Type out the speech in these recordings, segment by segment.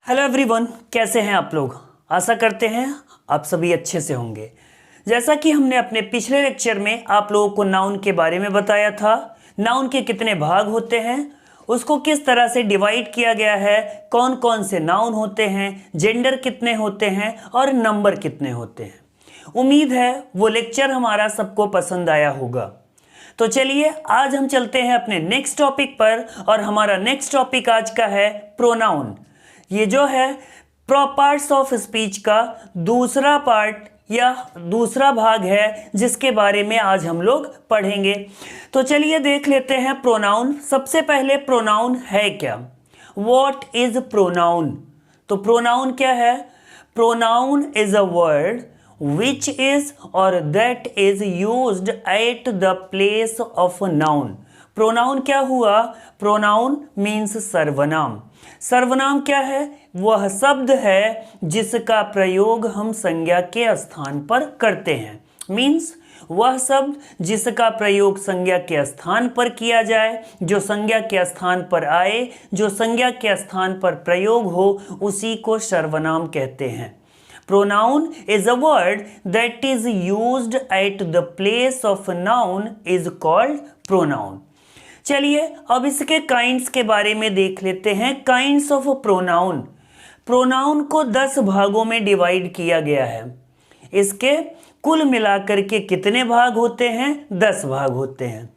Hello everyone, कैसे हैं आप लोग। आशा करते हैं आप सभी अच्छे से होंगे। जैसा कि हमने अपने पिछले लेक्चर में आप लोगों को नाउन के बारे में बताया था, नाउन के कितने भाग होते हैं, उसको किस तरह से डिवाइड किया गया है, कौन कौन से नाउन होते हैं, जेंडर कितने होते हैं और नंबर कितने होते हैं। उम्मीद है वो लेक्चर हमारा सबको पसंद आया होगा। तो चलिए आज हम चलते हैं अपने नेक्स्ट टॉपिक पर, और हमारा नेक्स्ट टॉपिक आज का है प्रोनाउन। ये जो है पार्ट्स ऑफ स्पीच का दूसरा पार्ट या दूसरा भाग है, जिसके बारे में आज हम लोग पढ़ेंगे। तो चलिए देख लेते हैं प्रोनाउन। सबसे पहले प्रोनाउन है क्या, व्हाट इज प्रोनाउन। तो प्रोनाउन क्या है। Pronoun is a word which is or that is used at the place of a noun। Pronoun क्या हुआ, प्रोनाउन मीन्स सर्वनाम। सर्वनाम क्या है, वह शब्द है जिसका प्रयोग हम संज्ञा के स्थान पर करते हैं। मीन्स वह शब्द जिसका प्रयोग संज्ञा के स्थान पर किया जाए, जो संज्ञा के स्थान पर आए, जो संज्ञा के स्थान पर प्रयोग हो, उसी को सर्वनाम कहते हैं। Pronoun is a word that is used at the place of a noun is called pronoun। चलिए अब इसके काइंड्स के बारे में देख लेते हैं। Kinds of pronoun. प्रोनाउन को 10 भागों में डिवाइड किया गया है। इसके कुल मिलाकर के कितने भाग होते हैं, 10 भाग होते हैं।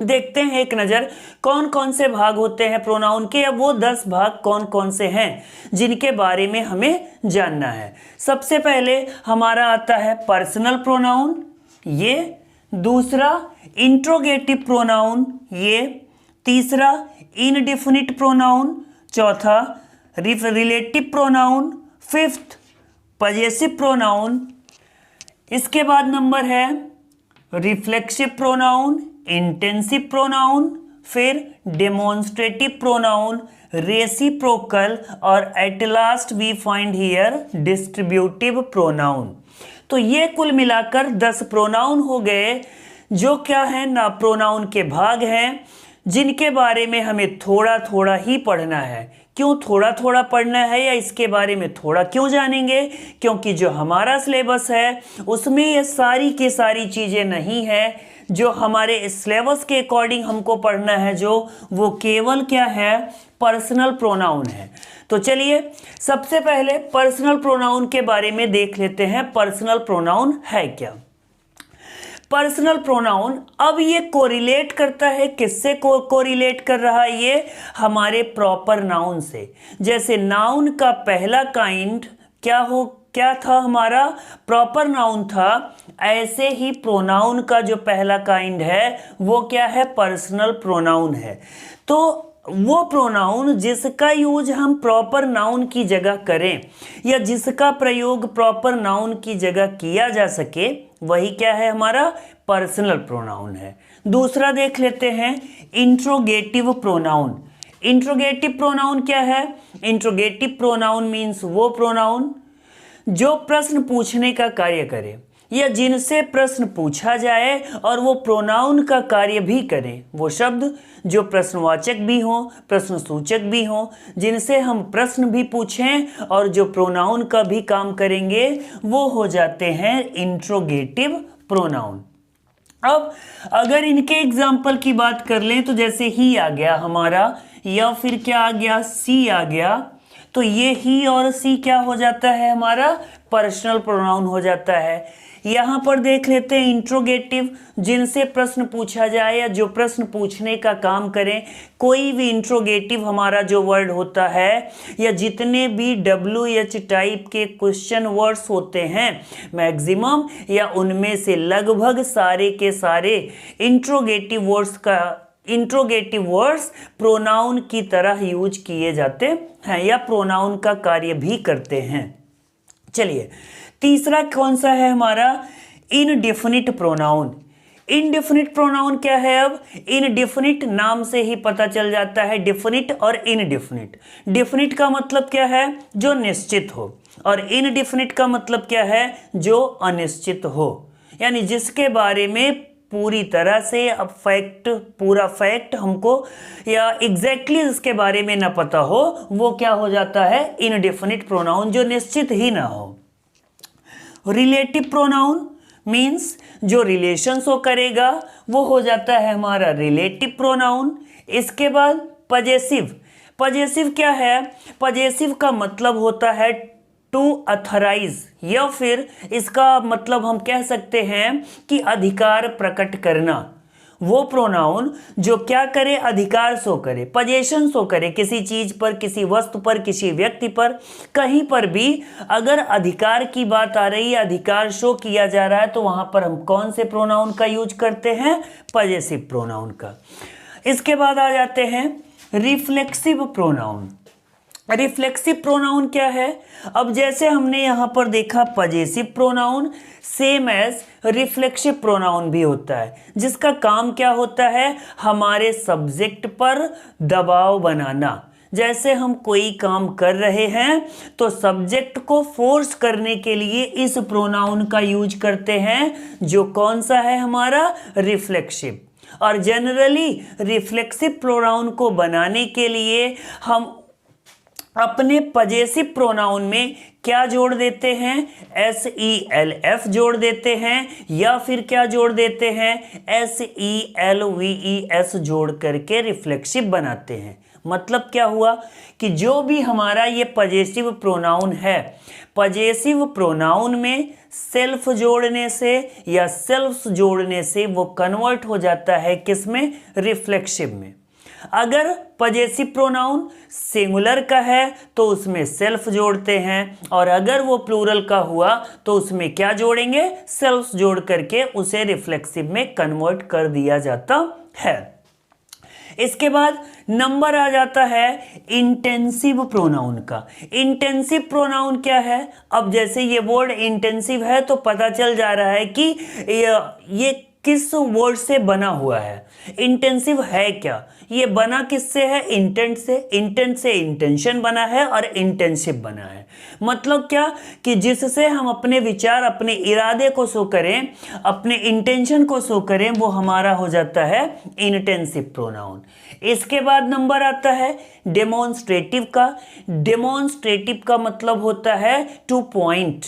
देखते हैं एक नज़र कौन कौन से भाग होते हैं प्रोनाउन के, या वो 10 भाग कौन कौन से हैं जिनके बारे में हमें जानना है। सबसे पहले हमारा आता है पर्सनल प्रोनाउन, ये दूसरा इंट्रोगेटिव प्रोनाउन, ये तीसरा इनडेफिनिट प्रोनाउन, चौथा relative pronoun, fifth possessive pronoun. इसके बाद नंबर है रिफ्लेक्सिव प्रोनाउन, इंटेंसिव प्रोनाउन, फिर डेमोन्स्ट्रेटिव प्रोनाउन, रेसिप्रोकल, और at last we find here distributive pronoun. तो ये कुल मिलाकर 10 प्रोनाउन हो गए, जो क्या है ना, प्रोनाउन के भाग हैं जिनके बारे में हमें थोड़ा थोड़ा ही पढ़ना है। क्यों थोड़ा थोड़ा पढ़ना है, या इसके बारे में थोड़ा क्यों जानेंगे, क्योंकि जो हमारा सिलेबस है उसमें ये सारी की सारी चीज़ें नहीं है जो हमारे सिलेबस के अकॉर्डिंग हमको पढ़ना है, जो वो केवल क्या है, पर्सनल प्रोनाउन है। तो चलिए सबसे पहले पर्सनल प्रोनाउन के बारे में देख लेते हैं। पर्सनल प्रोनाउन है क्या। पर्सनल प्रोनाउन अब ये कोरिलेट करता है, किससे कोरिलेट कर रहा है, ये हमारे प्रॉपर नाउन से। जैसे नाउन का पहला काइंड क्या था, हमारा प्रॉपर नाउन था, ऐसे ही प्रोनाउन का जो पहला काइंड है वो क्या है, पर्सनल प्रोनाउन है। तो वो प्रोनाउन जिसका यूज हम प्रॉपर नाउन की जगह करें, या जिसका प्रयोग प्रॉपर नाउन की जगह किया जा सके, वही क्या है, हमारा पर्सनल प्रोनाउन है। दूसरा देख लेते हैं इंट्रोगेटिव प्रोनाउन। इंट्रोगेटिव प्रोनाउन क्या है। इंट्रोगेटिव प्रोनाउन मीन्स वो प्रोनाउन जो प्रश्न पूछने का कार्य करे, या जिनसे प्रश्न पूछा जाए और वो प्रोनाउन का कार्य भी करें। वो शब्द जो प्रश्नवाचक भी हों, प्रश्न सूचक भी हों, जिनसे हम प्रश्न भी पूछें और जो प्रोनाउन का भी काम करेंगे, वो हो जाते हैं इंट्रोगेटिव प्रोनाउन। अब अगर इनके एग्जाम्पल की बात कर लें तो जैसे ही आ गया हमारा, या फिर क्या आ गया, सी आ गया, तो ये ही और सी क्या हो जाता है, हमारा पर्सनल प्रोनाउन हो जाता है। यहाँ पर देख लेते हैं इंट्रोगेटिव, जिनसे प्रश्न पूछा जाए या जो प्रश्न पूछने का काम करें। कोई भी इंट्रोगेटिव हमारा जो वर्ड होता है, या जितने भी WH टाइप के क्वेश्चन वर्ड्स होते हैं मैक्सिमम, या उनमें से लगभग सारे के सारे इंट्रोगेटिव वर्ड्स प्रोनाउन की तरह यूज किए जाते हैं, या प्रोनाउन का कार्य भी करते हैं। चलिए तीसरा कौन सा है हमारा, इनडेफिनिट प्रोनाउन। इनडेफिनिट प्रोनाउन क्या है। अब इनडेफिनिट नाम से ही पता चल जाता है, डेफिनिट और इनडेफिनिट। डेफिनिट का मतलब क्या है, जो निश्चित हो, और इनडेफिनिट का मतलब क्या है, जो अनिश्चित हो, यानी जिसके बारे में पूरी तरह से अब फैक्ट, पूरा फैक्ट हमको या एग्जैक्टली इसके बारे में ना पता हो, वो क्या हो जाता है, इनडेफिनिट प्रोनाउन, जो निश्चित ही ना हो। रिलेटिव प्रोनाउन मीन्स जो रिलेशन शो करेगा वो हो जाता है हमारा रिलेटिव प्रोनाउन। इसके बाद पजेसिव। पजेसिव क्या है, पजेसिव का मतलब होता है टू अथराइज, या फिर इसका मतलब हम कह सकते हैं कि अधिकार प्रकट करना। वो प्रोनाउन जो क्या करे, अधिकार शो करे, पजेशन शो करे, किसी चीज पर, किसी वस्तु पर, किसी व्यक्ति पर, कहीं पर भी अगर अधिकार की बात आ रही है, अधिकार शो किया जा रहा है, तो वहां पर हम कौन से प्रोनाउन का यूज करते हैं, पजेसिव प्रोनाउन का। इसके बाद आ जाते हैं रिफ्लेक्सिव प्रोनाउन। रिफ्लेक्सिव प्रोनाउन क्या है, अब जैसे हमने यहाँ पर देखा possessive pronoun same as reflexive pronoun भी होता है, जिसका काम क्या होता है, हमारे सब्जेक्ट पर दबाव बनाना। जैसे हम कोई काम कर रहे हैं तो सब्जेक्ट को फोर्स करने के लिए इस प्रोनाउन का यूज करते हैं, जो कौन सा है हमारा, रिफ्लेक्सिव। और जनरली रिफ्लेक्सिव प्रोनाउन को बनाने के लिए हम अपने पजेसिव प्रोनाउन में क्या जोड़ देते हैं, SELF जोड़ देते हैं, या फिर क्या जोड़ देते हैं, SELVES जोड़ करके रिफ्लेक्सिव बनाते हैं। मतलब क्या हुआ कि जो भी हमारा ये पजेसिव प्रोनाउन है, पजेसिव प्रोनाउन में सेल्फ जोड़ने से या सेल्फ्स जोड़ने से वो कन्वर्ट हो जाता है किसमें, रिफ्लेक्सिव में। अगर पजेसिव प्रोनाउन सिंगुलर का है तो उसमें सेल्फ जोड़ते हैं, और अगर वो प्लूरल का हुआ तो उसमें क्या जोड़ेंगे, सेल्फ जोड़ करके उसे रिफ्लेक्सिव में कन्वर्ट कर दिया जाता है। इसके बाद नंबर आ जाता है इंटेंसिव प्रोनाउन का। इंटेंसिव प्रोनाउन क्या है, अब जैसे ये वर्ड इंटेंसिव है तो पता चल जा रहा है कि ये किस वर्ड से बना हुआ है। इंटेंसिव है क्या, ये बना किससे है, इंटेंट से। इंटेंट से इंटेंशन बना है और इंटेंसिव बना है। मतलब क्या कि जिससे हम अपने विचार, अपने इरादे को शो करें, अपने इंटेंशन को शो करें, वो हमारा हो जाता है इंटेंसिव प्रोनाउन। इसके बाद नंबर आता है डेमोन्स्ट्रेटिव का। डेमोन्स्ट्रेटिव का मतलब होता है टू पॉइंट।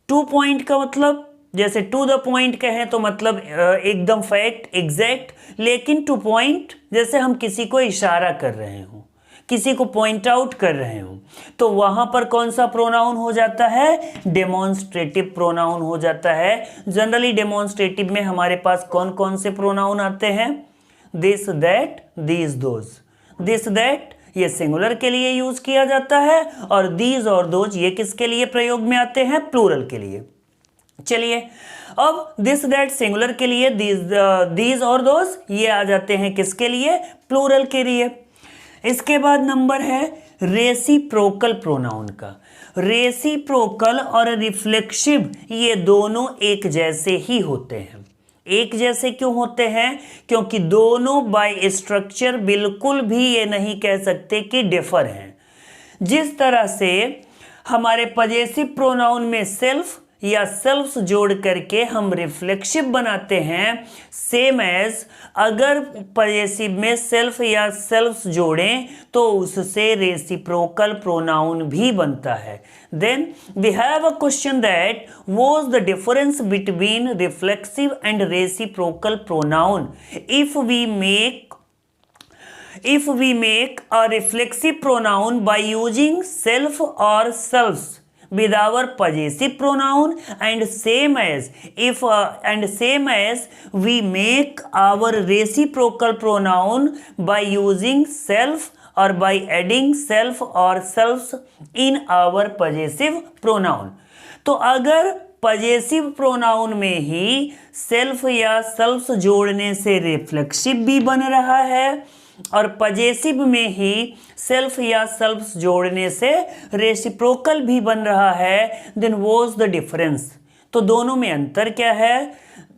टू पॉइंट का मतलब, जैसे टू द पॉइंट कहें तो मतलब एकदम फैक्ट, एग्जैक्ट, लेकिन टू पॉइंट जैसे हम किसी को इशारा कर रहे हो, किसी को पॉइंट आउट कर रहे हो, तो वहां पर कौन सा प्रोनाउन हो जाता है, डेमोन्स्ट्रेटिव प्रोनाउन हो जाता है। जनरली डेमोन्स्ट्रेटिव में हमारे पास कौन कौन से प्रोनाउन आते हैं, this, that, these, those. This, that ये सिंगुलर के लिए यूज किया जाता है, और दीज और दोज ये किसके लिए प्रयोग में आते हैं, प्लूरल के लिए। चलिए अब दिस दैट सिंगुलर के लिए, दीज और दोज ये आ जाते हैं किसके लिए, प्लूरल के लिए। इसके बाद नंबर है रेसिप्रोकल प्रोनाउन का। रेसिप्रोकल और रिफ्लेक्सिव ये दोनों एक जैसे ही होते हैं। एक जैसे क्यों होते हैं, क्योंकि दोनों बाय स्ट्रक्चर बिल्कुल भी ये नहीं कह सकते कि डिफर हैं। जिस तरह से हमारे पजेसिव प्रोनाउन में सेल्फ या सेल्फ्स जोड़ करके हम रिफ्लेक्सिव बनाते हैं, सेम एज अगर पजेसिव में सेल्फ या सेल्फ्स जोड़ें तो उससे रेसिप्रोकल प्रोनाउन भी बनता है। Then we have a question that what is the difference between reflexive and reciprocal pronoun if we make a reflexive pronoun by using self or selves with our possessive pronoun, and same as we make our reciprocal pronoun by using self or by adding self or selves in our possessive pronoun। तो अगर possessive pronoun में ही self या सेल्फ्स जोड़ने से reflexive भी बन रहा है, और पजेसिव में ही सेल्फ या सेल्फ्स जोड़ने से रेसिप्रोकल भी बन रहा है, then what is the difference. तो दोनों में अंतर क्या है,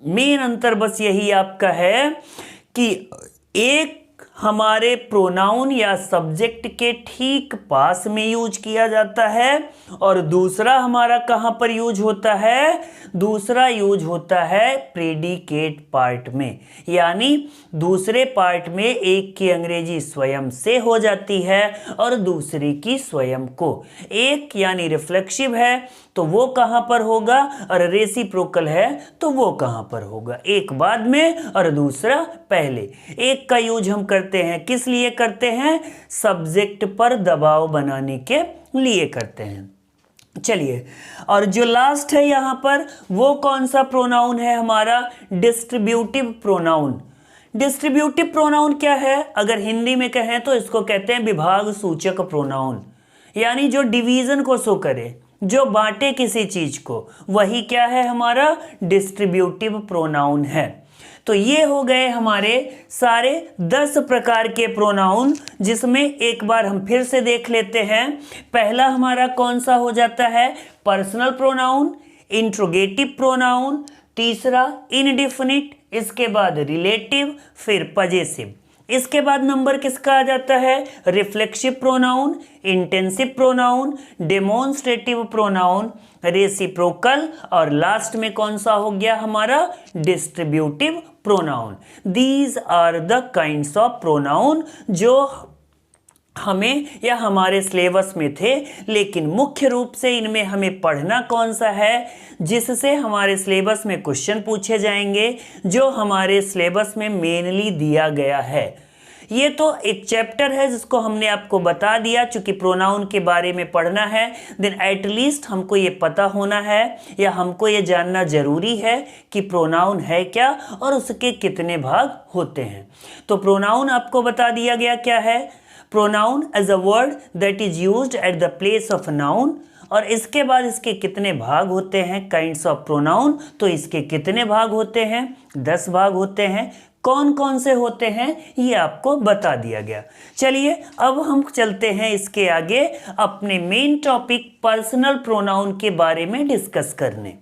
मेन अंतर बस यही आपका है कि एक हमारे प्रोनाउन या सब्जेक्ट के ठीक पास में यूज किया जाता है, और दूसरा हमारा कहाँ पर यूज होता है? दूसरा यूज होता है प्रेडिकेट पार्ट में, यानी दूसरे पार्ट में एक की अंग्रेजी स्वयं से हो जाती है और दूसरे की स्वयं को। एक यानी रिफ्लेक्सिव है तो वो कहाँ पर होगा, और रेसिप्रोकल है तो वो कहाँ पर होगा? एक बाद में और दूसरा पहले। एक का यूज हम करते हैं, किस लिए करते हैं? सब्जेक्ट पर दबाव बनाने के लिए करते हैं। चलिए, और जो लास्ट है यहाँ पर वो कौन सा प्रोनाउन है? हमारा डिस्ट्रीब्यूटिव प्रोनाउन। डिस्ट्रीब्यूटिव प्रोनाउन क्या है? अगर हिंदी में कहें तो इसको कहते हैं विभाग सूचक प्रोनाउन, यानी जो डिवीजन को शो करे, जो बांटे किसी चीज को, वही क्या है? हमारा डिस्ट्रीब्यूटिव प्रोनाउन है। तो ये हो गए हमारे सारे 10 प्रकार के प्रोनाउन, जिसमें एक बार हम फिर से देख लेते हैं। पहला हमारा कौन सा हो जाता है? पर्सनल प्रोनाउन, इंट्रोगेटिव प्रोनाउन, तीसरा इनडिफिनिट, इसके बाद रिलेटिव, फिर पजेसिव। इसके बाद नंबर किसका आ जाता है? Reflexive pronoun, intensive pronoun, demonstrative pronoun, reciprocal, और लास्ट में कौन सा हो गया हमारा? Distributive pronoun. These are the kinds of pronoun जो हमें या हमारे सिलेबस में थे, लेकिन मुख्य रूप से इनमें हमें पढ़ना कौन सा है? जिससे हमारे सिलेबस में क्वेश्चन पूछे जाएंगे, जो हमारे सिलेबस में मेनली दिया गया है। ये तो एक चैप्टर है जिसको हमने आपको बता दिया। चूंकि प्रोनाउन के बारे में पढ़ना है, देन एटलीस्ट हमको ये पता होना है या हमको ये जानना जरूरी है कि प्रोनाउन है क्या और उसके कितने भाग होते हैं। तो प्रोनाउन आपको बता दिया गया क्या है? Pronoun as a word that is used at the place of noun, और इसके बाद इसके कितने भाग होते हैं? Kinds of pronoun. तो इसके कितने भाग होते हैं? 10 भाग होते हैं। कौन कौन से होते हैं ये आपको बता दिया गया। चलिए अब हम चलते हैं इसके आगे अपने मेन टॉपिक पर्सनल प्रोनाउन के बारे में डिस्कस करने।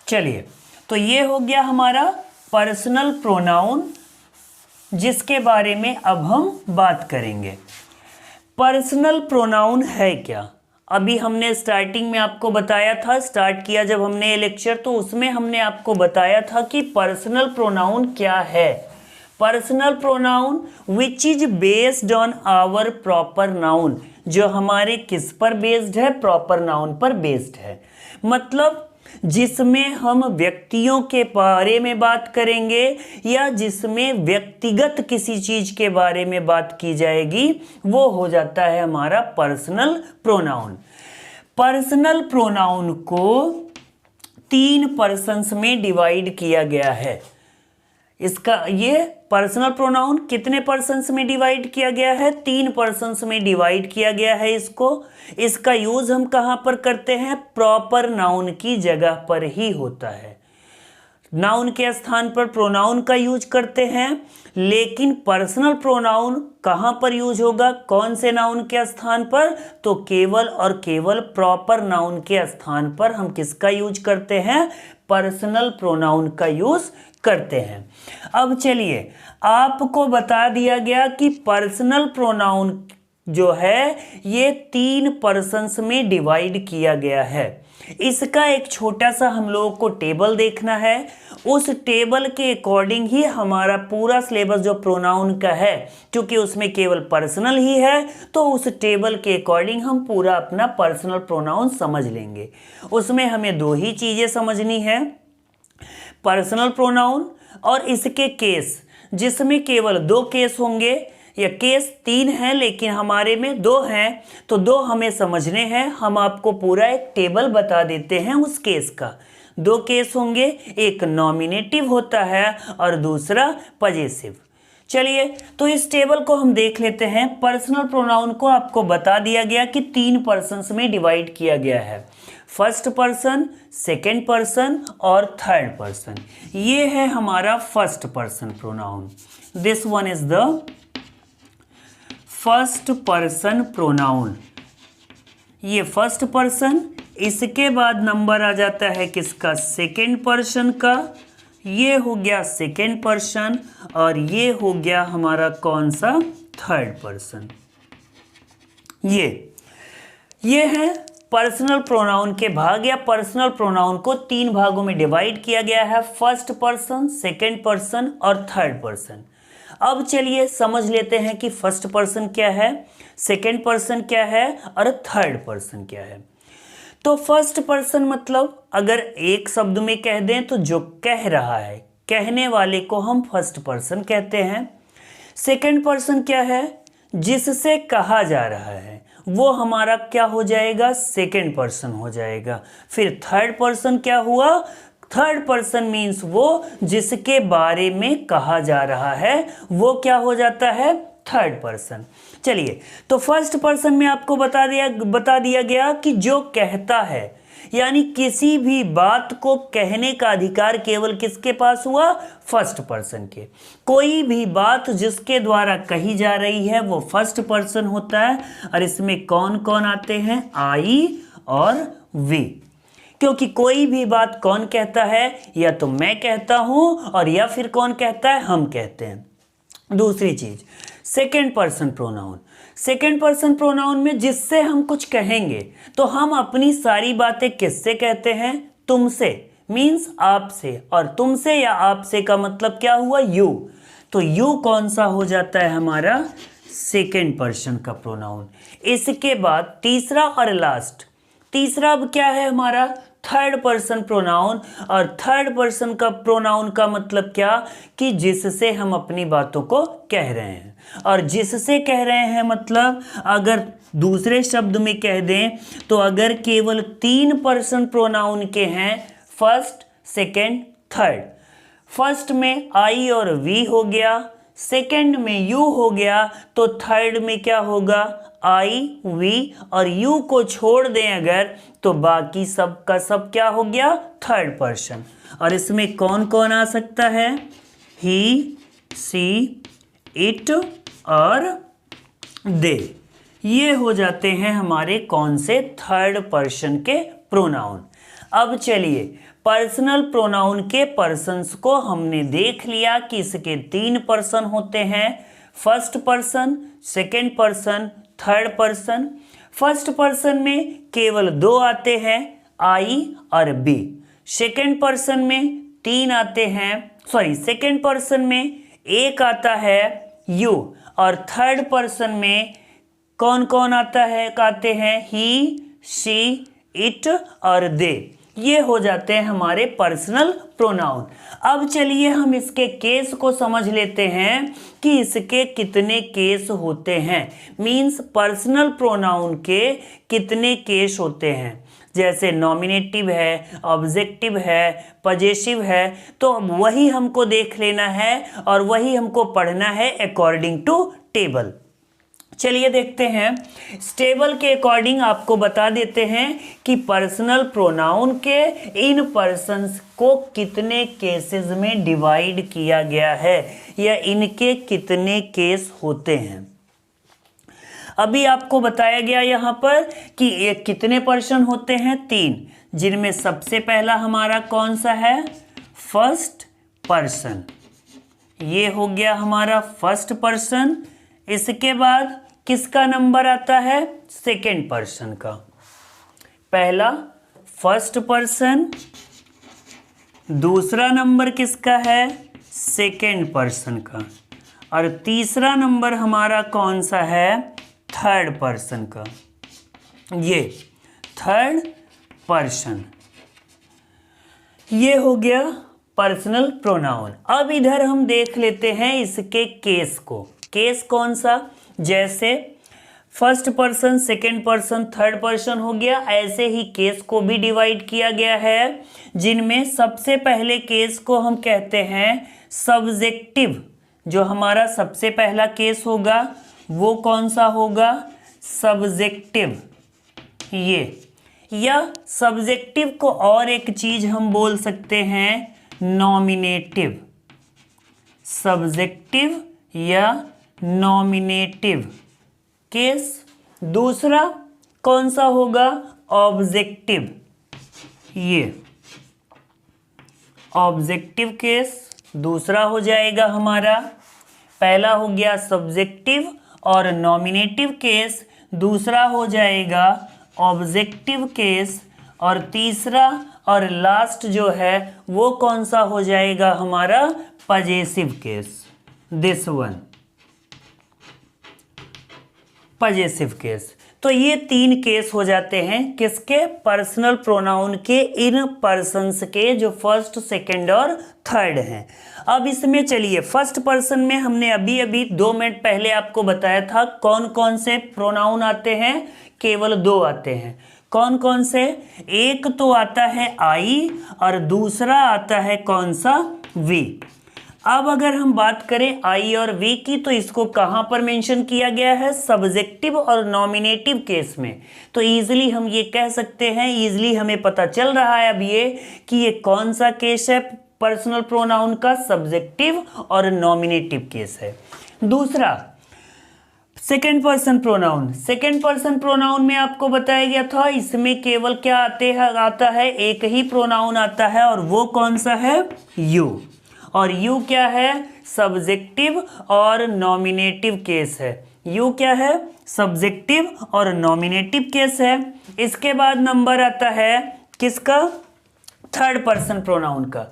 चलिए, तो ये हो गया हमारा पर्सनल प्रोनाउन, जिसके बारे में अब हम बात करेंगे। पर्सनल प्रोनाउन है क्या? अभी हमने स्टार्टिंग में आपको बताया था, स्टार्ट किया जब हमने ये लेक्चर, तो उसमें हमने आपको बताया था कि पर्सनल प्रोनाउन क्या है। Personal pronoun which is based on our proper noun, जो हमारे किस पर बेस्ड है? प्रॉपर नाउन पर बेस्ड है। मतलब जिसमें हम व्यक्तियों के बारे में बात करेंगे या जिसमें व्यक्तिगत किसी चीज के बारे में बात की जाएगी, वो हो जाता है हमारा पर्सनल प्रोनाउन। पर्सनल प्रोनाउन को 3 पर्सन्स में डिवाइड किया गया है। इसका ये पर्सनल प्रोनाउन कितने पर्सन्स में डिवाइड किया गया है? 3 पर्सन्स में डिवाइड किया गया है इसको। इसका यूज हम कहाँ पर करते हैं? प्रॉपर नाउन की जगह पर ही होता है। नाउन के स्थान पर प्रोनाउन का यूज करते हैं, लेकिन पर्सनल प्रोनाउन कहाँ पर यूज होगा? कौन से नाउन के स्थान पर? तो केवल और केवल प्रॉपर नाउन के स्थान पर हम किसका यूज करते हैं? पर्सनल प्रोनाउन का यूज करते हैं। अब चलिए, आपको बता दिया गया कि पर्सनल प्रोनाउन जो है ये 3 पर्सन्स में डिवाइड किया गया है। इसका एक छोटा सा हम लोगों को टेबल देखना है। उस टेबल के अकॉर्डिंग ही हमारा पूरा सिलेबस जो प्रोनाउन का है, क्योंकि उसमें केवल पर्सनल ही है, तो उस टेबल के अकॉर्डिंग हम पूरा अपना पर्सनल प्रोनाउन समझ लेंगे। उसमें हमें 2 ही चीज़ें समझनी है, पर्सनल प्रोनाउन और इसके केस, जिसमें केवल 2 केस होंगे, या केस 3 हैं लेकिन हमारे में 2 हैं, तो 2 हमें समझने हैं। हम आपको पूरा एक टेबल बता देते हैं उस केस का। 2 केस होंगे, एक नॉमिनेटिव होता है और दूसरा पजेसिव। चलिए, तो इस टेबल को हम देख लेते हैं। पर्सनल प्रोनाउन को आपको बता दिया गया कि 3 पर्सन्स में डिवाइड किया गया है, फर्स्ट पर्सन, सेकेंड पर्सन और थर्ड पर्सन। ये है हमारा first person pronoun. This one is the first person pronoun. ये फर्स्ट पर्सन, इसके बाद नंबर आ जाता है किसका, सेकेंड पर्सन का। ये हो गया सेकेंड पर्सन और ये हो गया हमारा कौन सा, थर्ड पर्सन। ये है पर्सनल प्रोनाउन के भाग, या पर्सनल प्रोनाउन को 3 भागों में डिवाइड किया गया है, फर्स्ट पर्सन, सेकेंड पर्सन और थर्ड पर्सन। अब चलिए समझ लेते हैं कि फर्स्ट पर्सन क्या है, सेकेंड पर्सन क्या है और थर्ड पर्सन क्या है। तो फर्स्ट पर्सन मतलब अगर एक शब्द में कह दें तो जो कह रहा है, कहने वाले को हम फर्स्ट पर्सन कहते हैं। सेकेंड पर्सन क्या है, जिससे कहा जा रहा है, वो हमारा क्या हो जाएगा, सेकेंड पर्सन हो जाएगा। फिर थर्ड पर्सन क्या हुआ, थर्ड पर्सन मीन्स वो जिसके बारे में कहा जा रहा है, वो क्या हो जाता है, थर्ड पर्सन। चलिए, तो फर्स्ट पर्सन में आपको बता दिया गया कि जो कहता है, यानी किसी भी बात को कहने का अधिकार केवल किसके पास हुआ, फर्स्ट पर्सन के। कोई भी बात जिसके द्वारा कही जा रही है वो फर्स्ट पर्सन होता है। और इसमें कौन कौन आते हैं, आई और वी। क्योंकि कोई भी बात कौन कहता है, या तो मैं कहता हूं और या फिर कौन कहता है, हम कहते हैं। दूसरी चीज, second person pronoun. Second person pronoun में जिससे हम कुछ कहेंगे, तो हम अपनी सारी बातें किससे कहते हैं, तुमसे, मीन्स आपसे। और तुमसे या आपसे का मतलब क्या हुआ, यू। तो यू कौन सा हो जाता है हमारा, सेकेंड पर्सन का प्रोनाउन। इसके बाद तीसरा और लास्ट, तीसरा अब क्या है हमारा, थर्ड पर्सन प्रोनाउन। और थर्ड पर्सन का प्रोनाउन का मतलब क्या, कि जिससे हम अपनी बातों को कह रहे हैं। और जिससे कह रहे हैं मतलब अगर दूसरे शब्द में कह दें तो अगर केवल 3 पर्सन प्रोनाउन के हैं, फर्स्ट, सेकेंड, थर्ड। फर्स्ट में आई और वी हो गया, सेकेंड में यू हो गया, तो थर्ड में क्या होगा, आई, वी और यू को छोड़ दें अगर, तो बाकी सब का सब क्या हो गया, थर्ड पर्सन। और इसमें कौन कौन आ सकता है, ही, सी, इट और दे। ये हो जाते हैं हमारे कौन से, थर्ड पर्सन के प्रोनाउन। अब चलिए, पर्सनल प्रोनाउन के पर्सन्स को हमने देख लिया कि इसके 3 पर्सन होते हैं, first person, second person, third person. First person में केवल 2 आते हैं, आई और बी। सेकेंड पर्सन में 3 आते हैं, सेकेंड पर्सन में 1 आता है, यू। और थर्ड पर्सन में कौन कौन आता है, आते हैं ही, शी, इट और दे। ये हो जाते हैं हमारे पर्सनल प्रोनाउन। अब चलिए हम इसके केस को समझ लेते हैं कि इसके कितने केस होते हैं, मीन्स पर्सनल प्रोनाउन के कितने केस होते हैं। जैसे नॉमिनेटिव है, ऑब्जेक्टिव है, पजेसिव है, तो वही हमको देख लेना है और वही हमको पढ़ना है अकॉर्डिंग टू टेबल। चलिए देखते हैं, टेबल के अकॉर्डिंग आपको बता देते हैं कि पर्सनल प्रोनाउन के इन पर्सन्स को कितने केसेस में डिवाइड किया गया है, या इनके कितने केस होते हैं। अभी आपको बताया गया यहाँ पर कि एक कितने पर्सन होते हैं, 3, जिनमें सबसे पहला हमारा कौन सा है, फर्स्ट पर्सन। ये हो गया हमारा फर्स्ट पर्सन। इसके बाद किसका नंबर आता है, सेकेंड पर्सन का। पहला फर्स्ट पर्सन, दूसरा नंबर किसका है, सेकेंड पर्सन का, और तीसरा नंबर हमारा कौन सा है, थर्ड पर्सन का। ये थर्ड पर्सन, ये हो गया पर्सनल प्रोनाउन। अब इधर हम देख लेते हैं इसके केस को। केस कौन सा, जैसे first person, second person, third person हो गया, ऐसे ही केस को भी डिवाइड किया गया है, जिनमें सबसे पहले केस को हम कहते हैं सब्जेक्टिव। जो हमारा सबसे पहला केस होगा वो कौन सा होगा, सब्जेक्टिव। ये, या सब्जेक्टिव को और एक चीज हम बोल सकते हैं नॉमिनेटिव। सब्जेक्टिव या नॉमिनेटिव केस। दूसरा कौन सा होगा, ऑब्जेक्टिव, ये ऑब्जेक्टिव केस दूसरा हो जाएगा हमारा। पहला हो गया सब्जेक्टिव और नॉमिनेटिव केस, दूसरा हो जाएगा ऑब्जेक्टिव केस, और तीसरा और लास्ट जो है वो कौन सा हो जाएगा हमारा possessive case. This one possessive case. तो ये 3 केस हो जाते हैं किसके, पर्सनल प्रोनाउन के, इन पर्सन्स के जो फर्स्ट, सेकंड और थर्ड हैं। अब इसमें चलिए फर्स्ट पर्सन में हमने अभी अभी 2 मिनट पहले आपको बताया था कौन कौन से प्रोनाउन आते हैं, केवल 2 आते हैं। कौन कौन से, एक तो आता है आई और दूसरा आता है कौन सा, वी। अब अगर हम बात करें आई और वी की, तो इसको कहां पर मेंशन किया गया है, सब्जेक्टिव और नॉमिनेटिव केस में। तो इजीली हम ये कह सकते हैं, इजीली हमें पता चल रहा है अब ये कि ये कौन सा केस है पर्सनल प्रोनाउन का, सब्जेक्टिव और नॉमिनेटिव केस है। दूसरा second person pronoun. Second person pronoun में आपको बताया गया था इसमें केवल क्या आता है, एक ही प्रोनाउन आता है और वो कौन सा है, यू। और यू क्या है, सब्जेक्टिव और नॉमिनेटिव केस है। यू क्या है, सब्जेक्टिव और नॉमिनेटिव केस है। इसके बाद नंबर आता है किसका, थर्ड पर्सन प्रोनाउन का।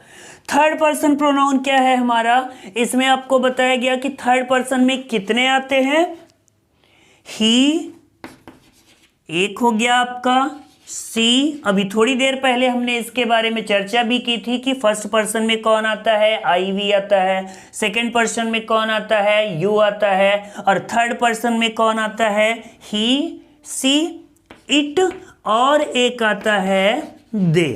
थर्ड पर्सन प्रोनाउन क्या है हमारा, इसमें आपको बताया गया कि थर्ड पर्सन में कितने आते हैं, ही एक हो गया आपका, सी, अभी थोड़ी देर पहले हमने इसके बारे में चर्चा भी की थी कि फर्स्ट पर्सन में कौन आता है, आई वी आता है, सेकंड पर्सन में कौन आता है, यू आता है, और थर्ड पर्सन में कौन आता है, ही, सी, इट, और एक आता है दे।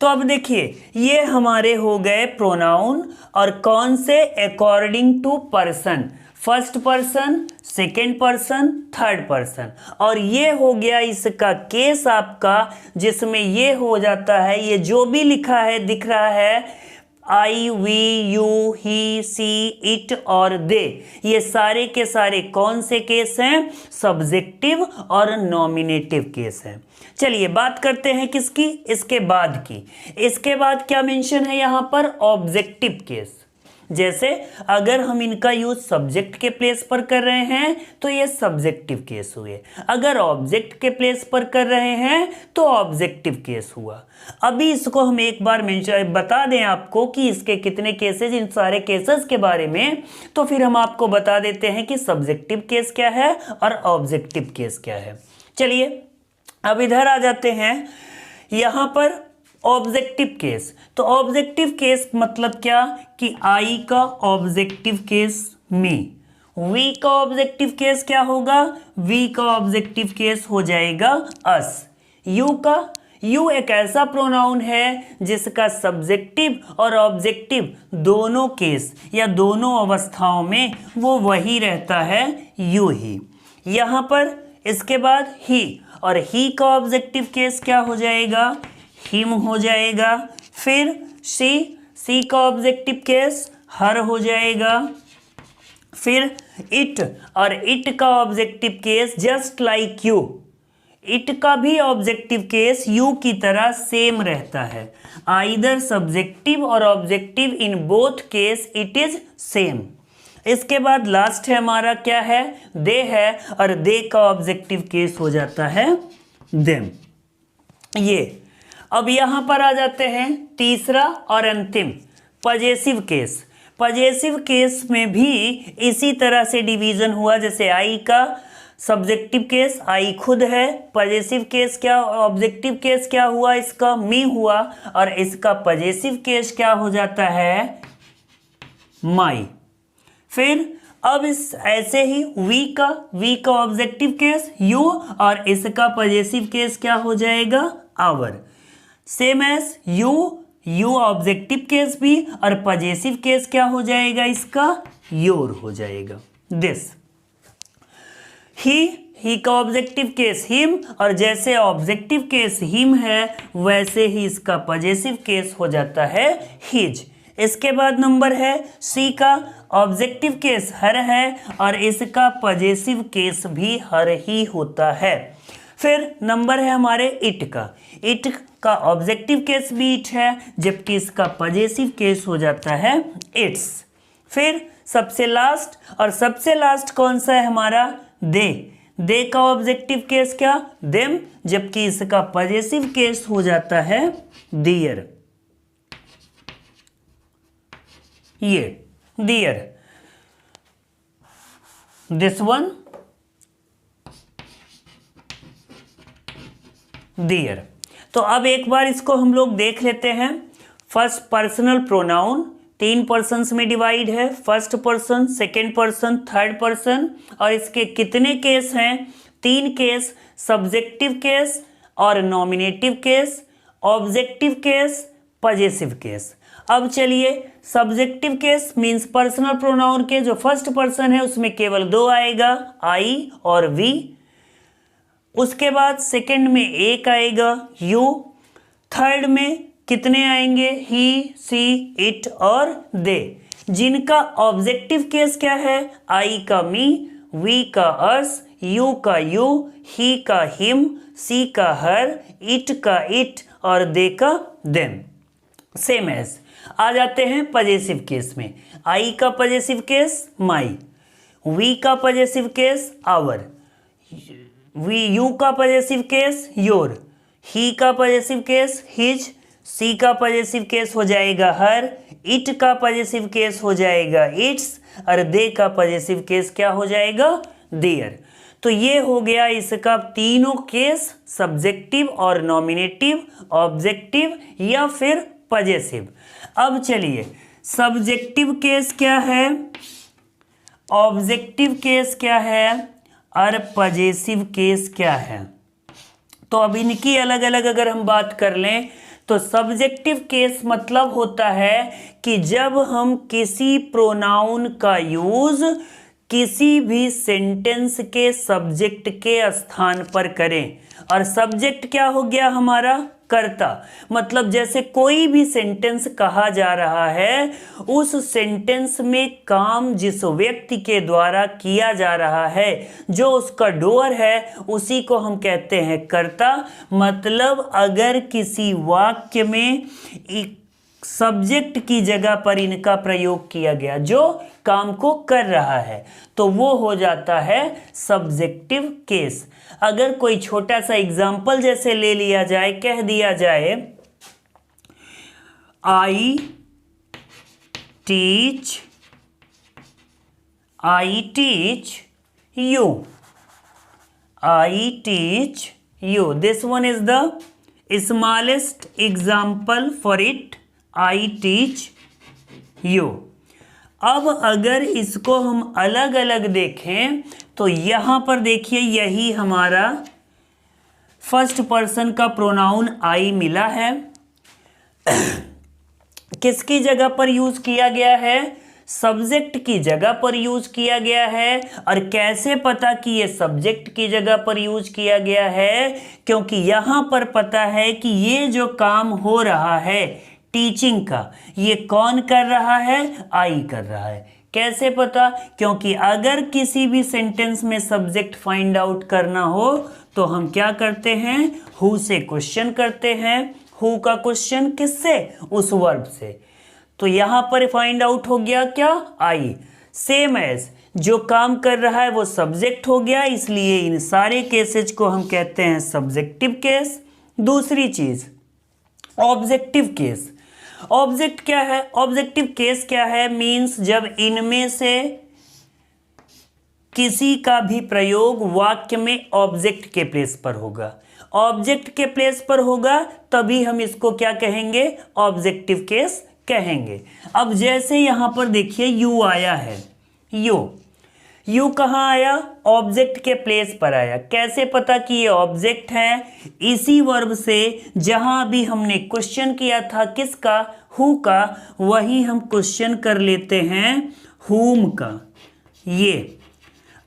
तो अब देखिए ये हमारे हो गए प्रोनाउन, और कौन से, according to person, first person, second person, third person. और ये हो गया इसका केस आपका, जिसमें ये हो जाता है, ये जो भी लिखा है दिख रहा है, I, we, you, he, she, it और दे, ये सारे के सारे कौन से केस हैं, सब्जेक्टिव और नॉमिनेटिव केस हैं। चलिए बात करते हैं किसकी, इसके बाद की। इसके बाद क्या मेंशन है यहाँ पर, ऑब्जेक्टिव केस। जैसे अगर हम इनका यूज सब्जेक्ट के प्लेस पर कर रहे हैं तो ये सब्जेक्टिव केस हुए, अगर ऑब्जेक्ट के प्लेस पर कर रहे हैं तो ऑब्जेक्टिव केस हुआ। अभी इसको हम एक बार बता दें आपको कि इसके कितने केसेस, इन सारे केसेस के बारे में, तो फिर हम आपको बता देते हैं कि सब्जेक्टिव केस क्या है और ऑब्जेक्टिव केस क्या है। चलिए अब इधर आ जाते हैं यहाँ पर ऑब्जेक्टिव केस। तो ऑब्जेक्टिव केस मतलब क्या कि आई का ऑब्जेक्टिव केस में, वी का ऑब्जेक्टिव केस क्या होगा, वी का ऑब्जेक्टिव केस हो जाएगा अस। यू का, यू एक ऐसा प्रोनाउन है जिसका सब्जेक्टिव और ऑब्जेक्टिव दोनों केस या दोनों अवस्थाओं में वो वही रहता है, यू ही। यहाँ पर इसके बाद ही, और ही का ऑब्जेक्टिव केस क्या हो जाएगा, हिम हो जाएगा। फिर सी, सी का ऑब्जेक्टिव केस हर हो जाएगा। फिर इट, और इट का objective case just like you, it का भी ऑब्जेक्टिव केस यू की तरह सेम रहता है। आइदर सब्जेक्टिव और objective, in both case it is same. इसके बाद लास्ट है हमारा क्या है, दे है, और दे का ऑब्जेक्टिव केस हो जाता है देम। ये अब यहाँ पर आ जाते हैं तीसरा और अंतिम, पजेसिव केस। पजेसिव केस में भी इसी तरह से डिवीजन हुआ, जैसे आई का सब्जेक्टिव केस आई खुद है, पजेसिव केस क्या, ऑब्जेक्टिव केस क्या हुआ इसका, मी हुआ, और इसका पजेसिव केस क्या हो जाता है, माई। फिर अब इस ऐसे ही वी का ऑब्जेक्टिव केस यू, और इसका पजेसिव केस क्या हो जाएगा, our. Same as you objective case भी, और पजेसिव केस क्या हो जाएगा इसका, योर हो जाएगा, दिस। ही का ऑब्जेक्टिव केस हिम, और जैसे ऑब्जेक्टिव केस हिम है वैसे ही इसका पजेसिव केस हो जाता है हिज। इसके बाद नंबर है सी का ऑब्जेक्टिव केस हर है, और इसका पजेसिव केस भी हर ही होता है। फिर नंबर है हमारे इट का। इट का ऑब्जेक्टिव केस भी इट है, जबकि इसका पजेसिव केस हो जाता है इट्स। फिर सबसे लास्ट कौन सा है हमारा, दे। दे का ऑब्जेक्टिव केस क्या, देम, जबकि इसका पजेसिव केस हो जाता है दियर। ये दियर, दिस वन दियर। तो अब एक बार इसको हम लोग देख लेते हैं। फर्स्ट पर्सनल प्रोनाउन 3 पर्सन्स में डिवाइड है, first person, second person, third person, और इसके कितने केस हैं, 3 केस, सब्जेक्टिव केस और nominative case, objective case, possessive case. अब चलिए, subjective case means personal pronoun के जो फर्स्ट पर्सन है उसमें केवल 2 आएगा, आई और वी। उसके बाद सेकंड में एक आएगा, यू। थर्ड में कितने आएंगे, ही, सी, इट और दे, जिनका ऑब्जेक्टिव केस क्या है, आई का मी, वी का अस, यू का यू, ही का हिम, सी का हर, इट का इट और दे का देम। सेम एज आ जाते हैं पजेसिव केस में। आई का पजेसिव केस माई, वी का पजेसिव केस आवर, यू का पजेसिव केस योर, ही का पजेसिव केस हिज, सी का पजेसिव केस हो जाएगा हर, इट का पजेसिव केस हो जाएगा इट्स और दे का पजेसिव केस क्या हो जाएगा, देयर। तो ये हो गया इसका तीनों केस, सब्जेक्टिव और नॉमिनेटिव, ऑब्जेक्टिव या फिर पजेसिव। अब चलिए, सब्जेक्टिव केस क्या है, ऑब्जेक्टिव केस क्या है और पजेसिव केस क्या है। तो अब इनकी अलग अलग अगर हम बात कर लें तो सब्जेक्टिव केस मतलब होता है कि जब हम किसी प्रोनाउन का यूज किसी भी सेंटेंस के सब्जेक्ट के स्थान पर करें, और सब्जेक्ट क्या हो गया हमारा, कर्ता। मतलब जैसे कोई भी सेंटेंस कहा जा रहा है, उस सेंटेंस में काम जिस व्यक्ति के द्वारा किया जा रहा है, जो उसका डूअर है, उसी को हम कहते हैं कर्ता। मतलब अगर किसी वाक्य में सब्जेक्ट की जगह पर इनका प्रयोग किया गया जो काम को कर रहा है, तो वो हो जाता है सब्जेक्टिव केस। अगर कोई छोटा सा एग्जाम्पल जैसे ले लिया जाए, कह दिया जाए I teach you, I teach you, this one is the smallest example for it, I teach you. अब अगर इसको हम अलग अलग देखें तो यहां पर देखिए, यही हमारा फर्स्ट पर्सन का प्रोनाउन आई मिला है। किसकी जगह पर यूज किया गया है, सब्जेक्ट की जगह पर यूज किया गया है। और कैसे पता कि ये सब्जेक्ट की जगह पर यूज किया गया है, क्योंकि यहां पर पता है कि ये जो काम हो रहा है टीचिंग का, ये कौन कर रहा है, आई कर रहा है। कैसे पता, क्योंकि अगर किसी भी सेंटेंस में सब्जेक्ट फाइंड आउट करना हो तो हम क्या करते हैं, हु से क्वेश्चन करते हैं। हु का क्वेश्चन किससे, उस वर्ब से। तो यहां पर फाइंड आउट हो गया क्या, आई। सेम एज जो काम कर रहा है वो सब्जेक्ट हो गया, इसलिए इन सारे केसेज को हम कहते हैं सब्जेक्टिव केस। दूसरी चीज ऑब्जेक्टिव केस। ऑब्जेक्ट क्या है, ऑब्जेक्टिव केस क्या है, मीन्स जब इनमें से किसी का भी प्रयोग वाक्य में ऑब्जेक्ट के प्लेस पर होगा, ऑब्जेक्ट के प्लेस पर होगा, तभी हम इसको क्या कहेंगे, ऑब्जेक्टिव केस कहेंगे। अब जैसे यहां पर देखिए यू आया है, यू कहां आया, ऑब्जेक्ट के प्लेस पर आया। कैसे पता कि ये ऑब्जेक्ट है, इसी वर्ब से जहां भी हमने क्वेश्चन किया था किसका, हु का, वही हम क्वेश्चन कर लेते हैं हुम का। ये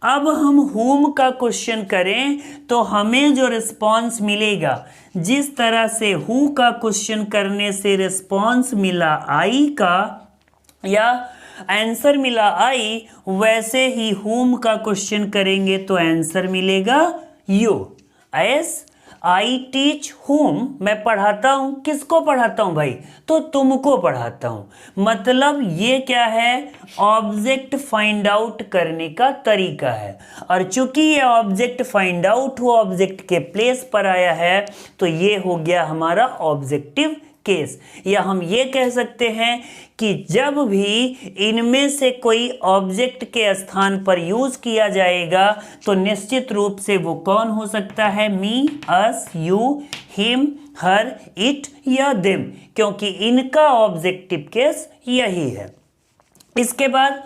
अब हम हुम का क्वेश्चन करें तो हमें जो रिस्पॉन्स मिलेगा, जिस तरह से हु का क्वेश्चन करने से रिस्पॉन्स मिला आई का या आंसर मिला आई, वैसे ही हुम का क्वेश्चन करेंगे तो आंसर मिलेगा you. S I teach whom, मैं पढ़ाता हूं, किसको पढ़ाता हूं भाई, तो तुमको पढ़ाता हूं। मतलब ये क्या है, ऑब्जेक्ट फाइंड आउट करने का तरीका है। और चूंकि ये ऑब्जेक्ट फाइंड आउट हुआ ऑब्जेक्ट के प्लेस पर आया है, तो ये हो गया हमारा ऑब्जेक्टिव केस। या हम ये कह सकते हैं कि जब भी इनमें से कोई ऑब्जेक्ट के स्थान पर यूज किया जाएगा तो निश्चित रूप से वो कौन हो सकता है, मी, अस, यू, हिम, हर, इट या देम, क्योंकि इनका ऑब्जेक्टिव केस यही है। इसके बाद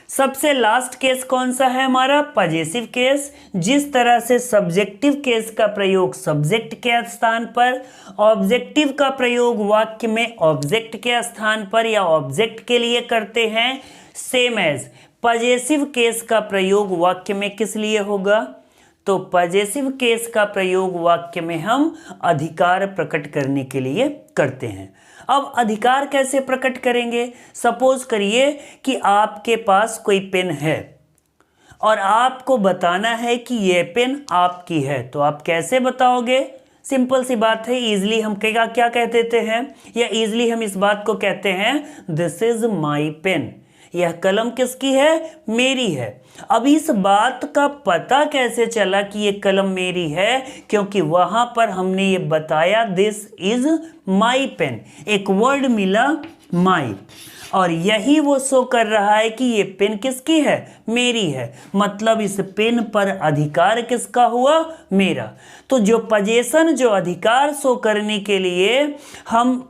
सबसे लास्ट केस कौन सा है हमारा, पजेसिव केस। जिस तरह से सब्जेक्टिव केस का प्रयोग सब्जेक्ट के स्थान पर, ऑब्जेक्टिव का प्रयोग वाक्य में ऑब्जेक्ट के स्थान पर या ऑब्जेक्ट के लिए करते हैं, सेम एज पजेसिव केस का प्रयोग वाक्य में किस लिए होगा, तो पजेसिव केस का प्रयोग वाक्य में हम अधिकार प्रकट करने के लिए करते हैं। अब अधिकार कैसे प्रकट करेंगे, सपोज करिए कि आपके पास कोई पेन है और आपको बताना है कि ये पेन आपकी है, तो आप कैसे बताओगे, सिंपल सी बात है, इजीली हम क्या कह देते हैं, या इजीली हम इस बात को कहते हैं, दिस इज माई पेन, यह कलम किसकी है, मेरी है। अब इस बात का पता कैसे चला कि ये कलम मेरी है, क्योंकि वहां पर हमने ये बताया दिस इज माई पेन, एक वर्ड मिला माई, और यही वो शो कर रहा है कि ये पेन किसकी है, मेरी है। मतलब इस पेन पर अधिकार किसका हुआ, मेरा। तो जो पजेशन, जो अधिकार शो करने के लिए हम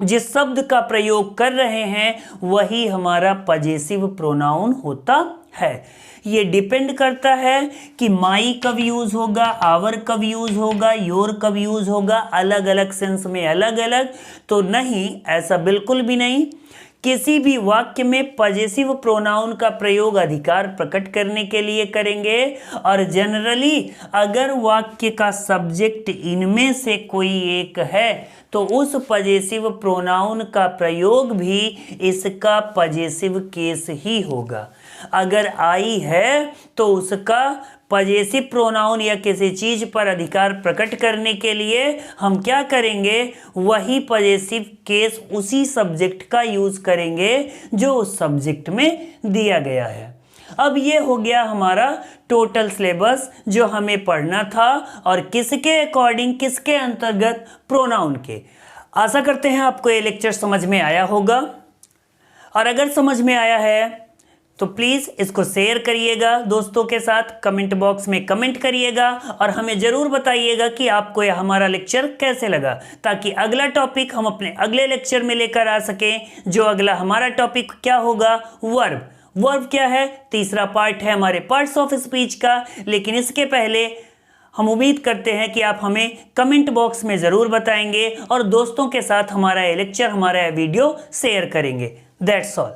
जिस शब्द का प्रयोग कर रहे हैं वही हमारा पजेसिव प्रोनाउन होता है। ये डिपेंड करता है कि माई कब यूज होगा, आवर कब यूज होगा, योर कब यूज होगा, अलग अलग सेंस में अलग अलग, तो नहीं, ऐसा बिल्कुल भी नहीं। किसी भी वाक्य में पजेसिव प्रोनाउन का प्रयोग अधिकार प्रकट करने के लिए करेंगे, और जनरली अगर वाक्य का सब्जेक्ट इनमें से कोई एक है तो उस पजेसिव प्रोनाउन का प्रयोग भी इसका पजेसिव केस ही होगा। अगर आई है तो उसका पजेसिव प्रोनाउन या किसी चीज पर अधिकार प्रकट करने के लिए हम क्या करेंगे, वही पजेसिव केस उसी सब्जेक्ट का यूज करेंगे जो उस सब्जेक्ट में दिया गया है। अब ये हो गया हमारा टोटल सिलेबस जो हमें पढ़ना था, और किसके अकॉर्डिंग, किसके अंतर्गत, प्रोनाउन के। आशा करते हैं आपको ये लेक्चर समझ में आया होगा, और अगर समझ में आया है तो प्लीज़ इसको शेयर करिएगा दोस्तों के साथ, कमेंट बॉक्स में कमेंट करिएगा, और हमें ज़रूर बताइएगा कि आपको यह हमारा लेक्चर कैसे लगा, ताकि अगला टॉपिक हम अपने अगले लेक्चर में लेकर आ सकें। जो अगला हमारा टॉपिक क्या होगा, वर्ब। वर्ब क्या है, तीसरा पार्ट है हमारे पार्ट्स ऑफ स्पीच का। लेकिन इसके पहले हम उम्मीद करते हैं कि आप हमें कमेंट बॉक्स में ज़रूर बताएंगे और दोस्तों के साथ हमारा ये लेक्चर, हमारा ये वीडियो शेयर करेंगे। That's all.